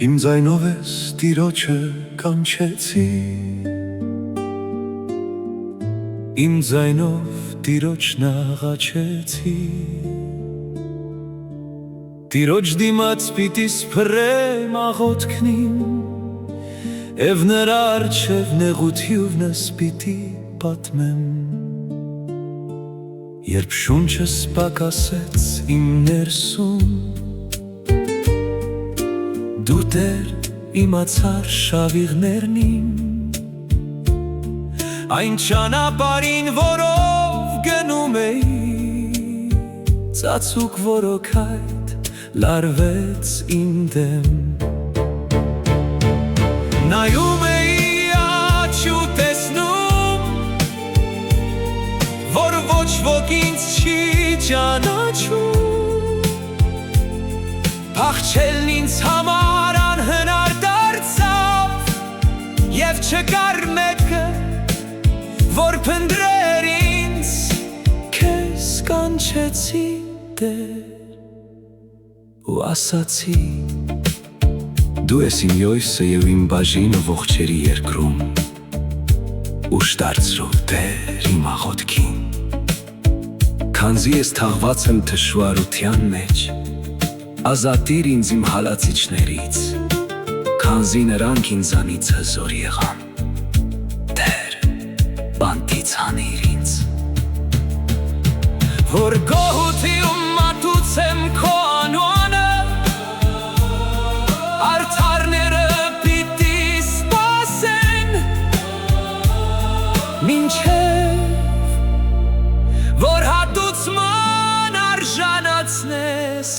Իմ ձայնով ես տիրոջը կանչեցի Իմ ձայնով տիրոջն աղաչեցի Տիրոջ դիմաց պիտի սփռեմ աղոթքնին Եվ նրա առջև նեղութիւնս պիտի պատմեմ Երբ շունչս պակասեց իմ ներսում Դու Տեր իմացար շավիղներն իմ Այն ճանապարհին, որով գնում էի Ծածուկ որոքայդ լարվեց իմ դեմ Նայում էի աջ ու տեսնում Որ ոչ ոք ինձ չի ճանաչում Փախչելն ինձ համար անհնար դարձավ Եվ չկար մեկը, որ փնտրեր ինձ Քեզ կանչեցի Տեր ու ասացի Դու ես իմ յոսը և իմ բաժինը ողջերի երկրում Ուշ դարձրու Տեր իմ աղոթքին Քանզի ես թաղված եմ թշվառության մեջ Ազատիր ինձ իմ հալածիչներից Քանզի նրանք ինձանից հզոր եղան Տեր, բանտից հանիր ինձ Որ գոհուտի ու մատուցեմ քո անունը Արդարները պիտի սպասեն Մինչև որ հատուցման արժանացնես